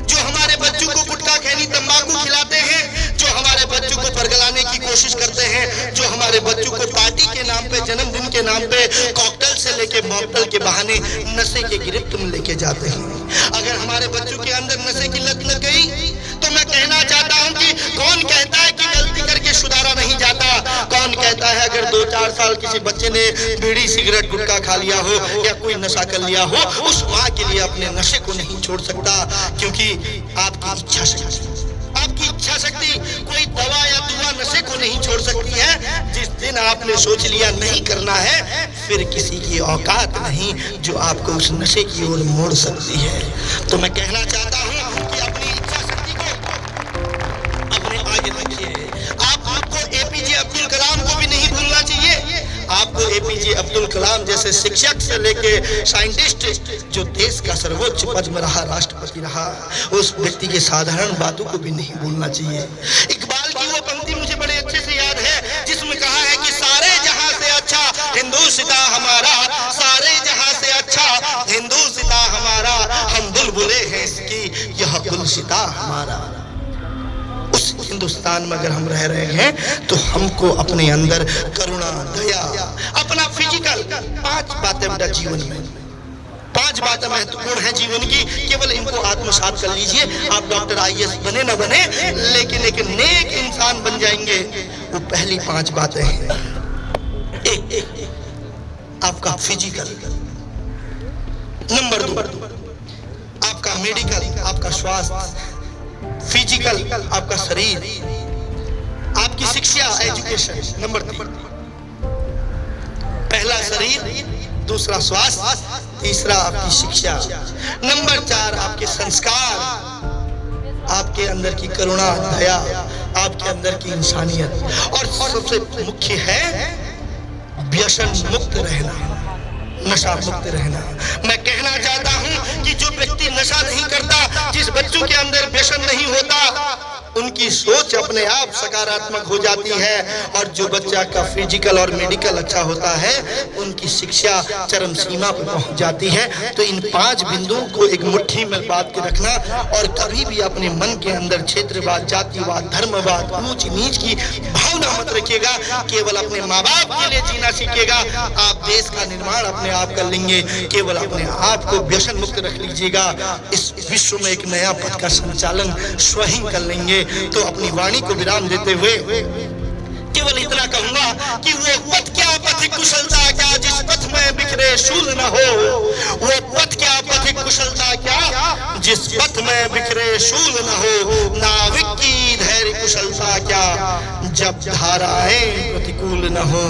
जो हमारे बच्चों को गुटखा खैनी तंबाकू खिलाते हैं, जो हमारे बच्चों को परगलाने की कोशिश करते हैं, जो हमारे बच्चों को पार्टी के नाम पे, जन्मदिन के नाम पे कॉकटेल से लेके मॉकटेल के बहाने नशे के गिरफ्त में लेके जाते हैं। अगर हमारे बच्चों के अंदर नशे की लत लग गई तो मैं कहना चाहता हूं कि कौन कहता है कि गलती करके सुधारा नहीं जाता? कौन कहता है अगर 2-4 साल किसी बच्चे ने बीड़ी सिगरेट गुटखा खा लिया हो या कोई नशा कर लिया हो, उस माँ के लिए अपने नशे को नहीं छोड़ सकता? क्योंकि आपकी इच्छा शक्ति कोई दवा या दुआ नशे को नहीं छोड़ सकती है। जिस दिन आपने सोच लिया नहीं करना है, फिर किसी की औकात नहीं जो आपको उस नशे की ओर मोड़ सकती है। तो मैं कहना चाहता हूं कि अपनी इच्छा शक्ति को अपने आगे रखिए। आपको एपीजे अब्दुल कलाम को भी नहीं भूलना चाहिए। आपको एपीजे अब्दुल कलाम जैसे शिक्षक से लेके साइंटिस्ट, जो देश का सर्वोच्च पद में रहा, राष्ट्रपति रहा, उस व्यक्ति के साधारण बातों को भी नहीं भूलना चाहिए। इकबाल की वो पंक्ति मुझे बड़े अच्छे से याद है, जिसमें कहा है कि सारे जहां से अच्छा हिंदुस्तान हमारा, सारे जहां से अच्छा हिंदुस्तान हमारा, हम बुलबुले हैं इसकी, यह गुलसिता हमारा। उस हिंदुस्तान में अगर हम रह रहे हैं तो हमको अपने अंदर करुणा, दया, अपना फिजिकल 5 बातें बेटा जीवन में, 5 बातें महत्वपूर्ण हैं जीवन की, केवल इनको आत्मसात कर लीजिए। आप डॉक्टर IAS बने न बने, लेकिन एक नेक इंसान बन जाएंगे। वो पहली 5 बातें हैं। एक आपका फिजिकल, नंबर 2 आपका मेडिकल, आपका स्वास्थ्य, फिजिकल आपका शरीर, आपकी शिक्षा एजुकेशन, नंबर 3। पहला शरीर, दूसरा स्वास्थ्य, तीसरा आपकी शिक्षा, नंबर 4 आपके संस्कार, आपके अंदर की करुणा, दया, आपके अंदर की इंसानियत, और सबसे मुख्य है व्यसन मुक्त रहना, नशा मुक्त रहना। मैं कहना चाहता हूं कि जो व्यक्ति नशा नहीं करता, जिस बच्चों के अंदर व्यसन नहीं होता, उनकी सोच अपने आप सकारात्मक हो जाती है, और जो बच्चा का फिजिकल और मेडिकल अच्छा होता है, उनकी शिक्षा चरम सीमा पर पहुंच जाती है। तो इन 5 बिंदुओं को एक मुट्ठी में बांध के रखना, और कभी भी अपने मन के अंदर क्षेत्रवाद, जातिवाद, धर्मवाद, ऊंच नीच की भावना मत रखिएगा। केवल अपने माँ बाप के लिए जीना सीखिएगा, आप देश का निर्माण अपने आप कर लेंगे। केवल अपने आप को व्यसन मुक्त रख लीजिएगा। इस विश्व में एक नया पथ का संचालन स्वयं कर लेंगे। तो अपनी वाणी को विराम देते हुए केवल इतना कहूंगा कि वो पथ क्या पथिक कुशलता क्या जिस पथ में बिखरे शूल न हो, वो पथ क्या पथिक कुशलता क्या जिस पथ में बिखरे शूल न हो, नाविक की धैर्य कुशलता क्या जब धाराएं प्रतिकूल न हो,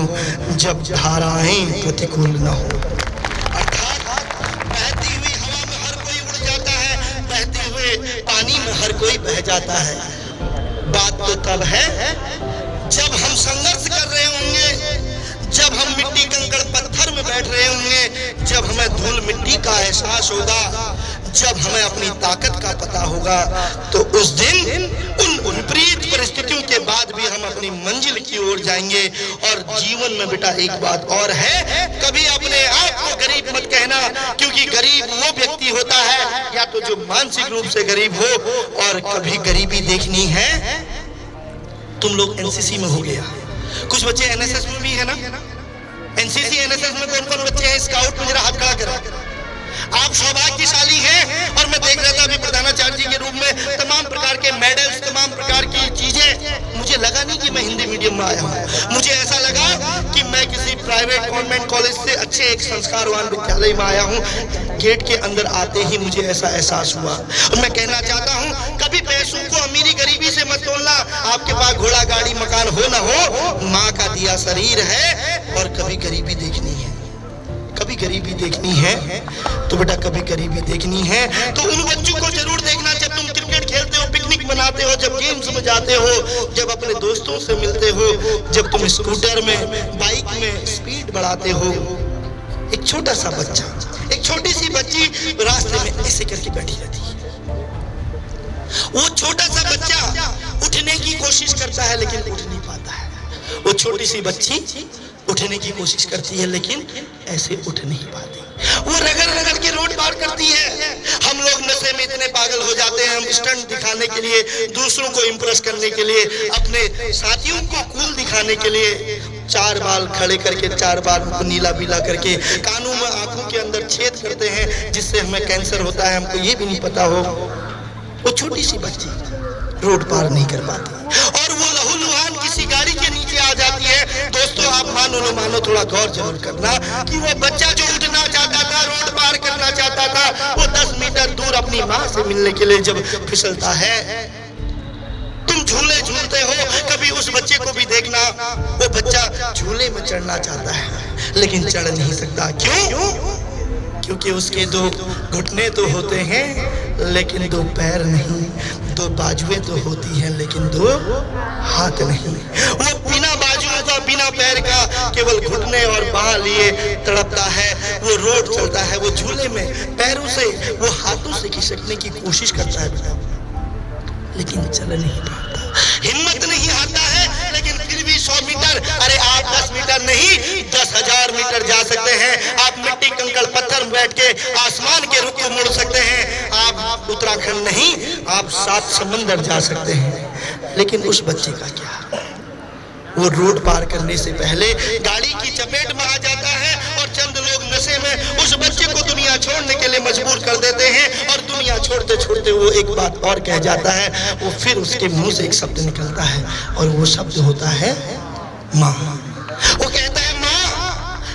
जब धाराएं प्रतिकूल न हो। अर्थात बहती हुई हवा में हर कोई उड़ जाता है, बहते हुए पानी में हर कोई बह जाता है। बात तो तब है जब हम संघर्ष कर रहे होंगे, जब हम मिट्टी कंकड़ पत्थर में बैठ रहे होंगे, जब हमें धूल मिट्टी का एहसास होगा, जब हमें अपनी ताकत का पता होगा, तो उस दिन उन विपरीत परिस्थितियों के बाद भी हम अपनी मंजिल की ओर जाएंगे। और जीवन में बेटा एक बात और है, कभी अपने आप को गरीब मत कहना, क्योंकि गरीब वो व्यक्ति होता है या तो जो मानसिक रूप से गरीब हो, और कभी गरीबी देखनी है। तुम लोग एनसीसी में हो गया, कुछ बच्चे एनएसएस में भी है ना। एनसीसी एनएसएस में कौन कौन बच्चे हैं? स्काउट में जरा हाथ खड़ा करो। आप सौभाग्यशाली हैं। और मैं देख रहा था अभी प्रधानाचार्य जी के रूप में तमाम प्रकार के मेडल्स, तमाम प्रकार की चीजें। मुझे लगा नहीं कि मैं हिंदी मीडियम में आया हूँ, मुझे ऐसा लगा कि मैं किसी प्राइवेट कॉन्वेंट कॉलेज से अच्छे एक संस्कारवान विद्यालय में आया हूँ। गेट के अंदर आते ही मुझे ऐसा एहसास हुआ। और मैं कहना चाहता हूँ, कभी पैसों को अमीरी गरीबी से मत तोलना। आपके पास घोड़ा गाड़ी मकान हो ना हो, माँ का दिया शरीर है। और कभी गरीबी देखनी है, कभी गरीबी देखनी है तो बेटा कभी गरीबी देखनी है तो उन बच्चों को जरूर देखना जब तुम क्रिकेट खेलते हो, पिकनिक मनाते हो, जब गेम्स में जाते हो, जब अपने दोस्तों से मिलते हो, जब तुम स्कूटर में, बाइक में स्पीड बढ़ाते हो। एक छोटा सा बच्चा, एक छोटी सी बच्ची रास्ते में ऐसे करके बैठी रहती है। वो छोटा सा बच्चा उठने की कोशिश करता है लेकिन उठ नहीं पाता है। वो छोटी सी बच्ची उठने की कोशिश करती है लेकिन ऐसे उठ नहीं पाती। वो रगड़ रगड़ के रोड पार करती है। हम लोग नशे में इतने पागल हो जाते हैं, हम स्टंट दिखाने के लिए, दूसरों को इम्प्रेस करने के लिए, अपने साथियों को कूल दिखाने के लिए, चार बाल खड़े करके, चार बाल को नीला पीला करके, कानों में आंखों के अंदर छेद करते हैं जिससे हमें कैंसर होता है, हमको ये भी नहीं पता हो। वो छोटी सी बच्ची रोड पार नहीं कर पाती और वो लहूलुहान किसी गाड़ी के नीचे आ जाती है। दोस्तों आप मानो न मानो, थोड़ा गौर जरूर करना कि वो बच्चा जो उठना चाहता था, रोड पार करना चाहता था, वो 10 मीटर दूर अपनी माँ से मिलने के लिए जब फिसलता है, तुम झूले झूलते हो, कभी उस बच्चे को भी देखना, वो बच्चा झूले में चढ़ना चाहता है लेकिन चढ़ नहीं सकता। क्यों? क्योंकि उसके 2 घुटने तो होते हैं लेकिन 2 पैर नहीं, 2 बाजुएं तो होती हैं लेकिन 2 हाथ नहीं। वो बिना बाजुओं का, बिना पैर का, केवल घुटने और बाह लिए तड़पता है। वो रोड चलता है, वो झूले में पैरों से, वो हाथों से खिसकने की कोशिश करता है लेकिन चल नहीं पाता। हिम्मत नहीं आता है लेकिन फिर भी 100 मीटर, अरे आप 10 मीटर नहीं 10,000 मीटर जा सकते हैं। आप मिट्टी कंकड़ पत्थर में बैठ के आसमान के रुख को मुड़ सकते हैं। आप उत्तराखंड नहीं, आप 7 समंदर जा सकते हैं। लेकिन उस बच्चे का क्या? वो रोड पार करने से पहले गाड़ी की चपेट में आ जाता है और चंद लोग नशे में उस बच्चे को दुनिया छोड़ने के लिए मजबूर कर देते हैं। और दुनिया छोड़ते छोड़ते वो एक बात और कह जाता है। वो फिर उसके मुंह से एक शब्द निकलता है और वो शब्द होता है माँ। वो कहता है माँ,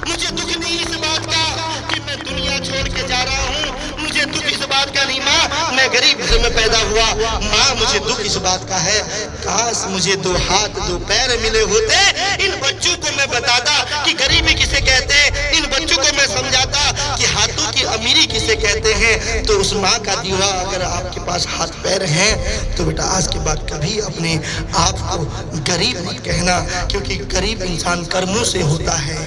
मुझे दुख नहीं इस बात का कि मैं दुनिया छोड़ के जा रहा हूँ, मुझे दुख इस बात का नहीं माँ, मैं गरीब घर में पैदा हुआ। माँ मुझे दुख इस बात का है, काश मुझे 2 हाथ 2 पैर मिले होते, इन बच्चों को मैं बताता कि गरीबी किसे कहते हैं, इन बच्चों को मैं समझाता कि हाथों की अमीरी किसे कहते हैं। तो उस माँ का दिया, अगर आपके पास हाथ पैर हैं तो बेटा आज के बाद कभी अपने आप को गरीब मत कहना, क्योंकि गरीब इंसान कर्मों से होता है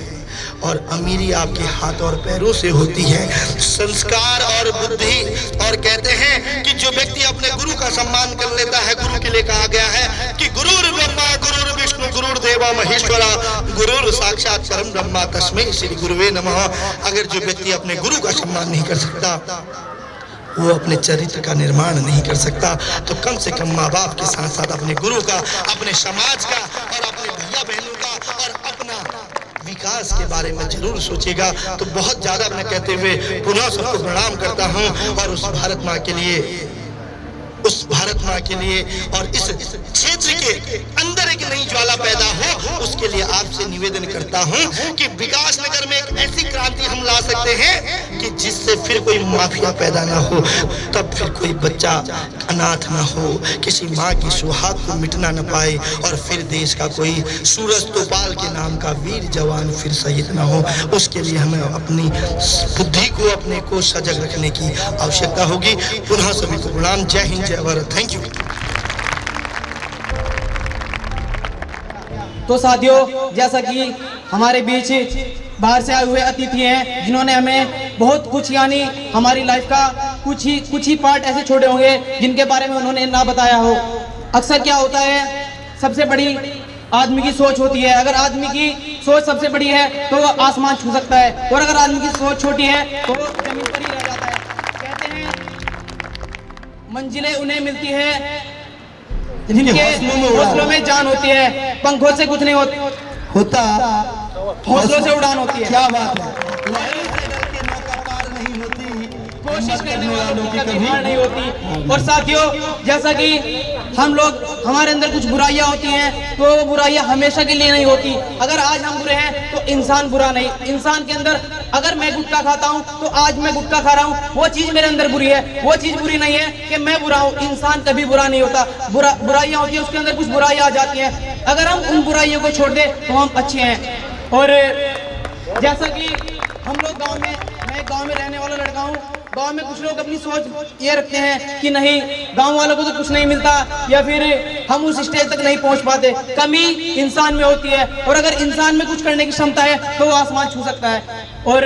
और अमीरी आपके हाथ और पैरों से होती है, संस्कार और बुद्धि। और कहते हैं कि जो व्यक्ति अपने गुरु का सम्मान कर लेता है, गुरु के लिए कहा गया है कि गुरुर् ब्रह्मा गुरुर् विष्णु गुरुर्देवा महेश्वरा गुरुर् साक्षात् परम ब्रह्मा तस्मै श्री गुरुवे नमः। अगर जो व्यक्ति अपने गुरु का सम्मान नहीं कर सकता, वो अपने चरित्र का निर्माण नहीं कर सकता, तो कम से कम माँ बाप के साथ साथ अपने गुरु का, अपने समाज का और अपने भैया बहनों का और अपना विकास विकास के बारे में जरूर सोचेगा। तो बहुत ज्यादा मैं कहते हुए पुनः सबको प्रणाम करता हूं और उस भारत माँ के लिए और इस क्षेत्र के अंदर एक नई ज्वाला पैदा हो, उसके लिए आपसे निवेदन करता हूं कि विकास नगर में एक ऐसी क्रांति हम ला सकते हैं कि जिससे फिर कोई माफिया पैदा ना हो, तब फिर कोई बच्चा अनाथ ना हो, किसी माँ की सुहाग को मिटना न पाए और फिर देश का कोई सूरज तोपाल के नाम का वीर जवान फिर शहीद ना हो। उसके लिए हमें अपनी बुद्धि को, अपने को सजग रखने की आवश्यकता होगी। पुनः सभी को प्रणाम। जय हिंद, जय भारत। Thank you. तो साथियों, जैसा कि हमारे बीच बाहर से आए हुए अतिथि हैं जिन्होंने हमें बहुत कुछ, यानी हमारी लाइफ का कुछ ही पार्ट ऐसे छोड़े होंगे जिनके बारे में उन्होंने ना बताया हो। अक्सर क्या होता है, सबसे बड़ी आदमी की सोच होती है। अगर आदमी की सोच सबसे बड़ी है तो वो आसमान छू सकता है, और अगर आदमी की सोच छोटी है तो वो जमीन पर ही रह जाता है। कहते हैं मंजिलें उन्हें मिलती है जिनके हौसलों में जान होती है, पंखों से कुछ नहीं होता, हौसलों से उड़ान होती है। क्या बात है। कोशिश करने वालों की कभी हार नहीं होती। और साथियों, जैसा कि हम लोग, हमारे अंदर कुछ बुराइयां होती हैं तो वो बुराइयां हमेशा के लिए नहीं होती। अगर आज हम बुरे हैं तो इंसान बुरा नहीं। इंसान के अंदर, अगर मैं गुटखा खाता हूं तो आज मैं गुटखा खा रहा हूं, वो चीज मेरे अंदर बुरी है। वो चीज बुरी नहीं है कि मैं बुरा हूं। इंसान कभी बुरा नहीं होता। बुराइयां होती है, उसके अंदर कुछ बुराइयां आ जाती हैं। अगर हम उन बुराइयों को छोड़ दे तो हम अच्छे हैं। और जैसा कि हम लोग गाँव में, मैं गाँव में रहने वाला लड़का हूँ। गांव में कुछ लोग अपनी सोच ये रखते हैं कि नहीं, गांव वालों को तो कुछ नहीं मिलता, या फिर हम उस स्टेज तक नहीं पहुंच पाते। कमी इंसान में होती है, और अगर इंसान में कुछ करने की क्षमता है तो वो आसमान छू सकता है। और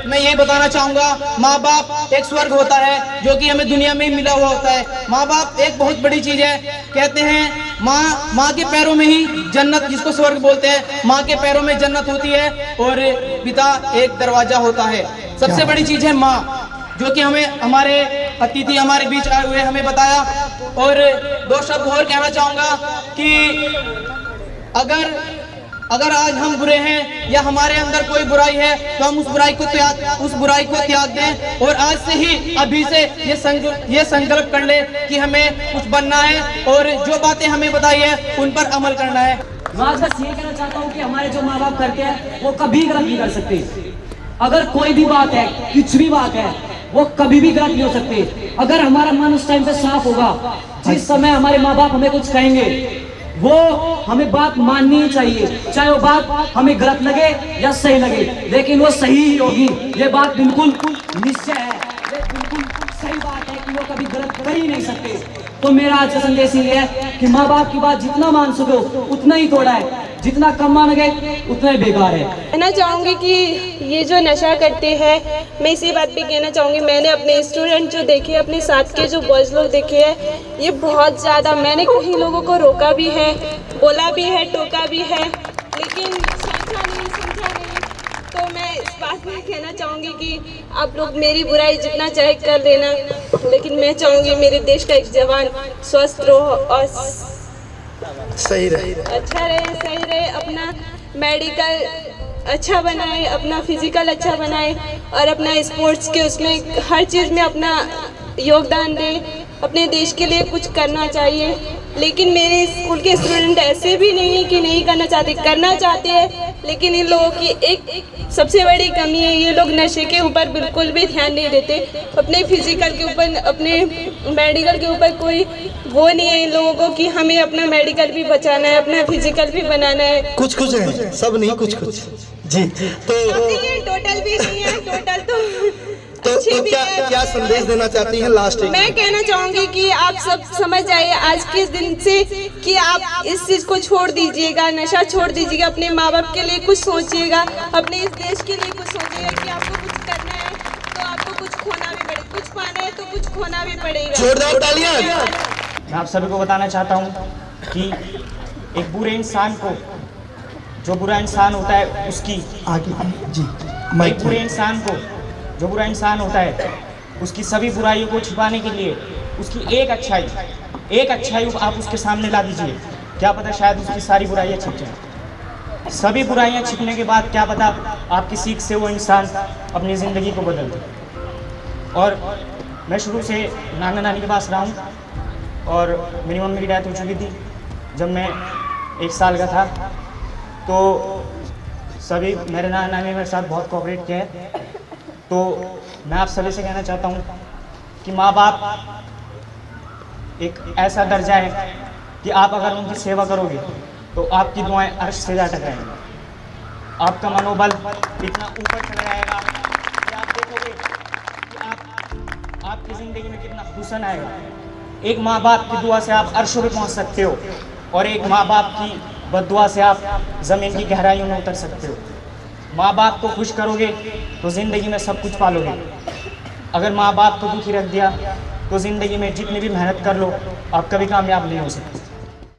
मैं ये बताना चाहूँगा, माँ बाप एक स्वर्ग होता है जो कि हमें दुनिया में ही मिला हुआ होता है। माँ बाप एक बहुत बड़ी चीज़ है। कहते हैं माँ के पैरों में ही जन्नत, जिसको स्वर्ग बोलते हैं, माँ के पैरों में जन्नत होती है, और पिता एक दरवाजा होता है। सबसे बड़ी चीज़ है माँ, जो कि हमें हमारे अतिथि हमारे बीच आए हुए हमें बताया। और दो शब्द और कहना चाहूँगा कि अगर आज हम बुरे हैं या हमारे अंदर कोई बुराई है तो हम उस बुराई को त्याग दें, और आज से ही, अभी से ये संकल्प कर ले कि हमें कुछ बनना है, और जो बातें हमें बताई है उन पर अमल करना है। मैं बस ये कहना चाहता हूँ कि हमारे जो माँ बाप करते हैं वो कभी गलत नहीं कर सकते। अगर कोई भी बात है, कुछ भी बात है, वो कभी भी गलत नहीं हो सकते। अगर हमारा मन उस टाइम पे साफ होगा, जिस समय हमारे माँ बाप हमें कुछ कहेंगे वो हमें बात माननी ही चाहिए, चाहे वो बात हमें गलत लगे या सही लगे, लेकिन वो सही ही होगी। ये बात बिल्कुल निश्चय है, ये बिल्कुल सही बात है कि वो कभी गलत कर ही नहीं सकते। तो मेरा आज का संदेश ये है कि माँ बाप की बात जितना मान सको उतना ही थोड़ा है, जितना कम मानोगे उतना ही बेकार है। कहना चाहूँगी कि ये जो नशा करते हैं, मैं इसी बात पे कहना चाहूँगी, मैंने अपने स्टूडेंट जो देखे, अपने साथ के जो बॉयज़ लोग देखे हैं, ये बहुत ज़्यादा, मैंने कई लोगों को रोका भी है, बोला भी है, टोका भी है, लेकिन समझा नहीं। तो मैं इस बात में कहना चाहूँगी कि आप लोग मेरी बुराई जितना चाहे कर लेना, लेकिन मैं चाहूँगी मेरे देश का एक जवान स्वस्थ रहो और सही रहे, अच्छा रहे, सही रहे, अपना मेडिकल अच्छा बनाए, अपना फिजिकल अच्छा बनाए, और अपना स्पोर्ट्स के उसमें हर चीज़ में अपना योगदान दे। अपने देश के लिए कुछ करना चाहिए। लेकिन मेरे स्कूल के स्टूडेंट ऐसे भी नहीं है कि नहीं करना चाहते हैं, लेकिन इन लोगों की एक सबसे बड़ी कमी है, ये लोग नशे के ऊपर बिल्कुल भी ध्यान नहीं देते। अपने फिजिकल के ऊपर, अपने मेडिकल के ऊपर कोई वो नहीं है इन लोगों को कि हमें अपना मेडिकल भी बचाना है, अपना फिजिकल भी बनाना है। कुछ है, सब नहीं, कुछ जी। तो टोटल भी नहीं है, टोटल तो क्या संदेश देना चाहती हैं लास्ट? मैं कहना चाहूँगी कि आप सब समझ जाइए आज के दिन से कि आप इस चीज़ को छोड़ दीजिएगा, नशा छोड़ दीजिएगा, अपने माँ बाप के लिए कुछ सोचिएगा, अपने इस देश के लिए कुछ सोचिएगा कि आपको कुछ करना है तो आपको कुछ खोना भी पड़ेगा, कुछ पाना है तो कुछ खोना भी पड़ेगा। जोरदार तालियां। मैं आप सभी को बताना चाहता हूँ कि एक बुरे इंसान को, जो बुरा इंसान होता है उसकी आगे जी, एक बुरे इंसान को, जो बुरा इंसान होता है उसकी सभी बुराइयों को छिपाने के लिए उसकी एक अच्छाई आप उसके सामने ला दीजिए, क्या पता शायद उसकी सारी बुराइयां छिप जाए। सभी बुराइयां छिपने के बाद क्या पता आपकी सीख से वो इंसान अपनी ज़िंदगी को बदल दे। और मैं शुरू से नाना नानी के पास रहा हूँ और मेरी मम्मी की डेथ हो चुकी थी जब मैं 1 साल का था। तो सभी मेरे नाना नानी ने मेरे साथ बहुत कोऑपरेट किया है। तो मैं आप सभी से कहना चाहता हूँ कि माँ बाप एक ऐसा दर्जा है कि आप अगर उनकी सेवा करोगे तो आपकी दुआएं अर्श से जा टकराएंगी। आपका मनोबल इतना ऊपर चला जाएगा कि आप देखोगे कि आपकी ज़िंदगी में कितना हुस्न आएगा। एक माँ बाप की दुआ से आप अर्शों पे पहुँच सकते हो और एक माँ बाप की बद्दुआ से आप ज़मीन की गहराइयों में उतर सकते हो। माँ बाप को खुश करोगे तो ज़िंदगी में सब कुछ पालोगे। अगर माँ बाप को दुखी रख दिया तो ज़िंदगी में जितनी भी मेहनत कर लो आप कभी कामयाब नहीं हो सकते।